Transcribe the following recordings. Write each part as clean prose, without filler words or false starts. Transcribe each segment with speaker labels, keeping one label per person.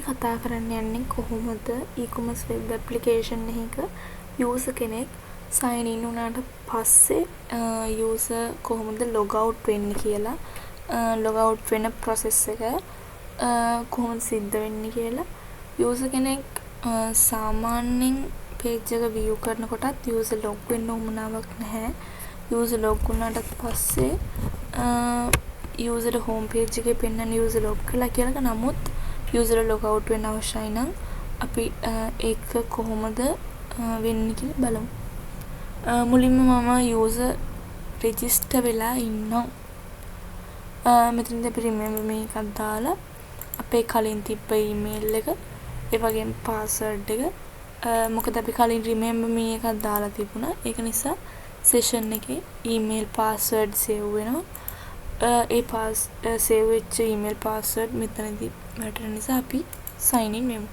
Speaker 1: කතා කරන්න යන්නේ කොහොමද e-commerce web application එකක user කෙනෙක් sign in වුණාට පස්සේ user කොහොමද log out වෙන්නේ කියලා log out වෙන process එක කොහොමද සිද්ධ වෙන්නේ කියලා user කෙනෙක් සාමාන්‍යයෙන් page එක view කරනකොටත් user log වෙන්න උවමනාවක් නැහැ. user log වුණාට පස්සේ user home page එකේ පෙන්නන user log කළා කියලා. නමුත් user log out වෙන්න අවශ්‍යයි නම් අපි ඒක කොහොමද වෙන්නේ කියලා බලමු. මුලින්ම මම user register වෙලා ඉන්නවා. මෙතනදී අපි remember me එකක් දාලා අපේ කලින් තිබ්බ email එක ඒ වගේම password එක මොකද අපි කලින් remember me එකක් දාලා තිබුණා. ඒක නිසා session එකේ email password save වෙනවා. ඒ save වෙච්ච email password මෙතනදී වැටෙන නිසා අපි sign in වෙමු.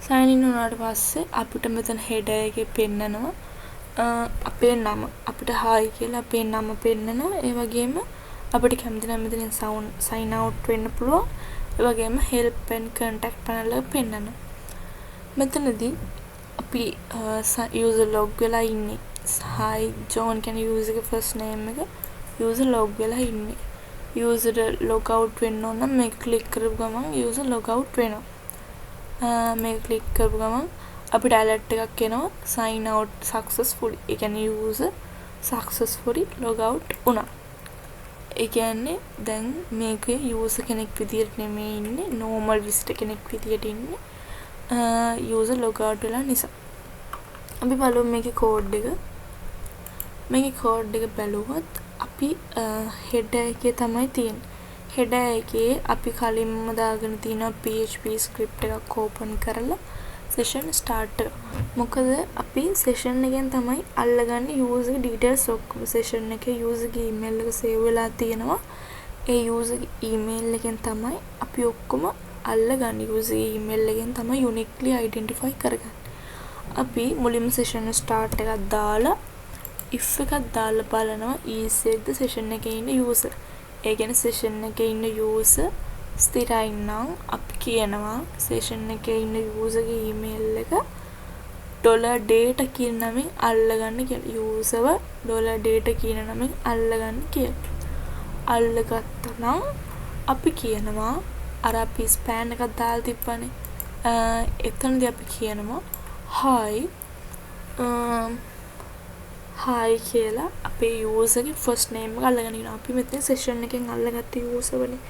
Speaker 1: sign in වුණාට පස්සේ අපිට මෙතන header එකේ පෙන්නනවා අපේ නම. අපිට hi කියලා අපේ නම පෙන්නනවා. ඒ වගේම අපිට කැමති නම් මෙතනින් sign out වෙන්න පුළුවන්. ඒ වගේම help and contact panel එක පෙන්නනවා. මෙතනදී අපි user log වෙලා ඉන්නේ. hi John කියන user ගේ first name එක user log වෙලා ඉන්නේ. user log out වෙන්න ඕන නම් මේක click කරපු ගමන් user log out වෙනවා. මේක click කරපු ගමන් අපිට alert එකක් එනවා sign out successfully. ඒ කියන්නේ user successfully log out වුණා. ඒ කියන්නේ දැන් මේකේ user කෙනෙක් විදියට නෙමෙයි ඉන්නේ normal visitor කෙනෙක් විදියට ඉන්නේ. user log out වෙලා නිසා. අපි බලමු මේකේ code එක. මේකේ code එක බලුවොත් අපි header එකේ තමයි තියෙන්නේ. header එකේ අපි කලින්ම දාගෙන තියෙන PHP script එකක් open කරලා session start කරා. මොකද අපි session එකෙන් තමයි අල්ලගන්නේ user details ඔක්කොම. session එකේ user ගේ email එක save වෙලා තියෙනවා. ඒ user ගේ email එකෙන් තමයි අපි ඔක්කොම අල්ලගන්නේ. user ගේ email එකෙන් තමයි uniquely identify කරගන්නේ. අපි මුලින්ම session start එකක් දාලා if එකක් දාලා බලනවා is එකද session එකේ ඉන්න user. ඒ කියන්නේ session එකේ ඉන්න user ස්ථිරයි නම් අපි කියනවා session එකේ ඉන්න user ගේ email එක $data කියන නමින් අල්ලගන්න කියලා. userව $data කියන නමින් අල්ලගන්න කියලා. අල්ලගත්තා නම් අපි කියනවා අර අපි span එකක් දාලා තිබ්බනේ. එතනදී අපි කියනවා hi hi කියලා අපේ user ගේ first name එක අල්ලගෙන ඉනවා. අපි මෙතන session එකෙන් අල්ලගත්ත user වනේ.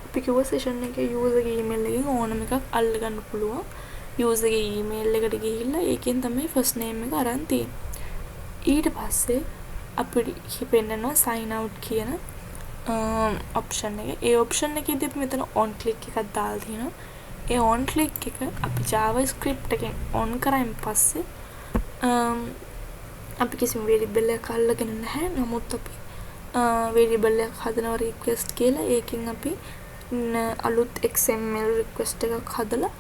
Speaker 1: අපි කිව්ව session එකේ user ගේ email එකෙන් ඕනම එකක් අල්ලගන්න පුළුවන්. user ගේ email එකට ගිහිල්ලා ඒකෙන් තමයි first name එක අරන් තියෙන්නේ. ඊට පස්සේ අපිට පෙන්නනවා sign out කියන option එක. ඒ option එකේදී අපි මෙතන on click එකක් දාලා තියෙනවා. ඒ on click එක අපි JavaScript එකෙන් on කරායින් පස්සේ අපි කිසිම variable එකක් අල්ලගෙන නැහැ. නමුත් අපි variable එකක් හදනවා request කියලා. ඒකෙන් අපි අලුත් XML request එකක් හදලා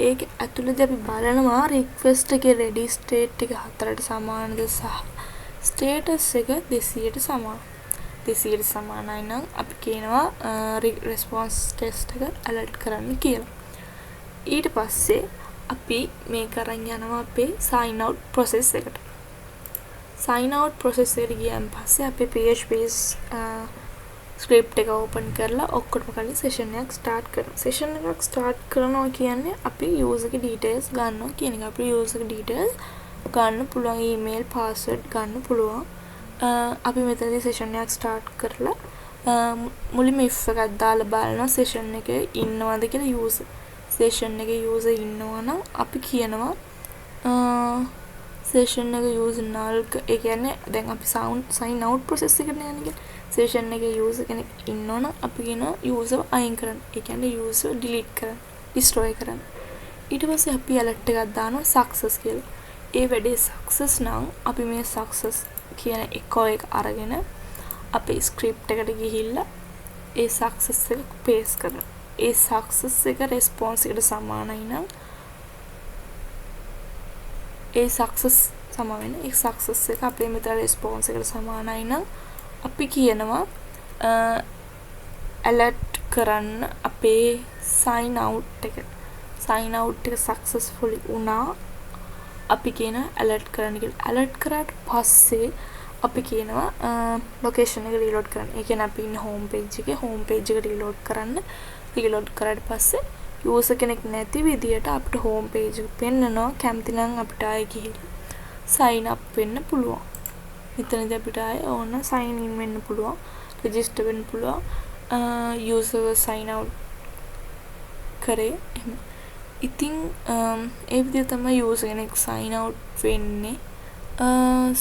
Speaker 1: ඒක ඇතුළතදී අපි බලනවා request එකේ ready state එක 4ට සමානද සහ status එක 200ට සමාන. 200ට සමානයි නම් අපි කියනවා response test එක alert කරන්න කියලා. ඊට පස්සේ අපි මේක අරන් යනවා අපේ sign out process එකට. sign out process එකට ගියන් පස්සේ අපි PHP script එක open කරලා ඔක්කොම කලින් session එකක් start කරනවා. session එකක් start කරනවා කියන්නේ අපි user ගේ details ගන්නවා කියන එක. අපි user ගේ details ගන්න පුළුවන්, email password ගන්න පුළුවන්. අපි මෙතනදී session එකක් start කරලා මුලින්ම if එකක් දාලා බලනවා session එකේ ඉන්නවද කියලා user. session එකේ user ඉන්නවා නම් අපි කියනවා session එක user null ඒ කියන්නේ දැන් අපි sign out process එකට යන්නේ. session එකේ user කෙනෙක් ඉන්නවනම් අපි කියනවා user අයින් කරන්න. ඒ කියන්නේ user delete කරන්න, destroy කරන්න. ඊට පස්සේ අපි alert එකක් දානවා success කියලා. ඒ වැඩේ success නම් අපි මේ success කියන echo එක අරගෙන අපේ script එකට ගිහිල්ලා ඒ success එක paste කරනවා. ඒ success එක response එකට සමානයි නම් ඒ success සම වෙන ඒ success එක අපේ මෙතන response එකට සමානයි නම් අපි කියනවා alert කරන්න අපේ sign out එක. sign out එක successfully වුණා. අපි කියන alert කරන්න කියලා. alert කරාට පස්සේ අපි කියනවා location එක reload කරන්න. ඒ කියන්නේ අපි ඉන්න home page එකේ home page එක reload කරන්න. reload කරාට පස්සේ user කෙනෙක් නැති විදියට අපිට home page එක පෙන්නනවා. කැමති නම් අපිට ආයෙ ගිහිල්ලා sign up වෙන්න පුළුවන්. මෙතනදී අපිට ආයෙ ඕන sign in වෙන්න පුළුවන්. register වෙන්න පුළුවන්. user sign out කරේ. ඉතින් ඒ විදිහ තමයි user කෙනෙක් sign out වෙන්නේ.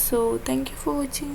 Speaker 1: So thank you for watching.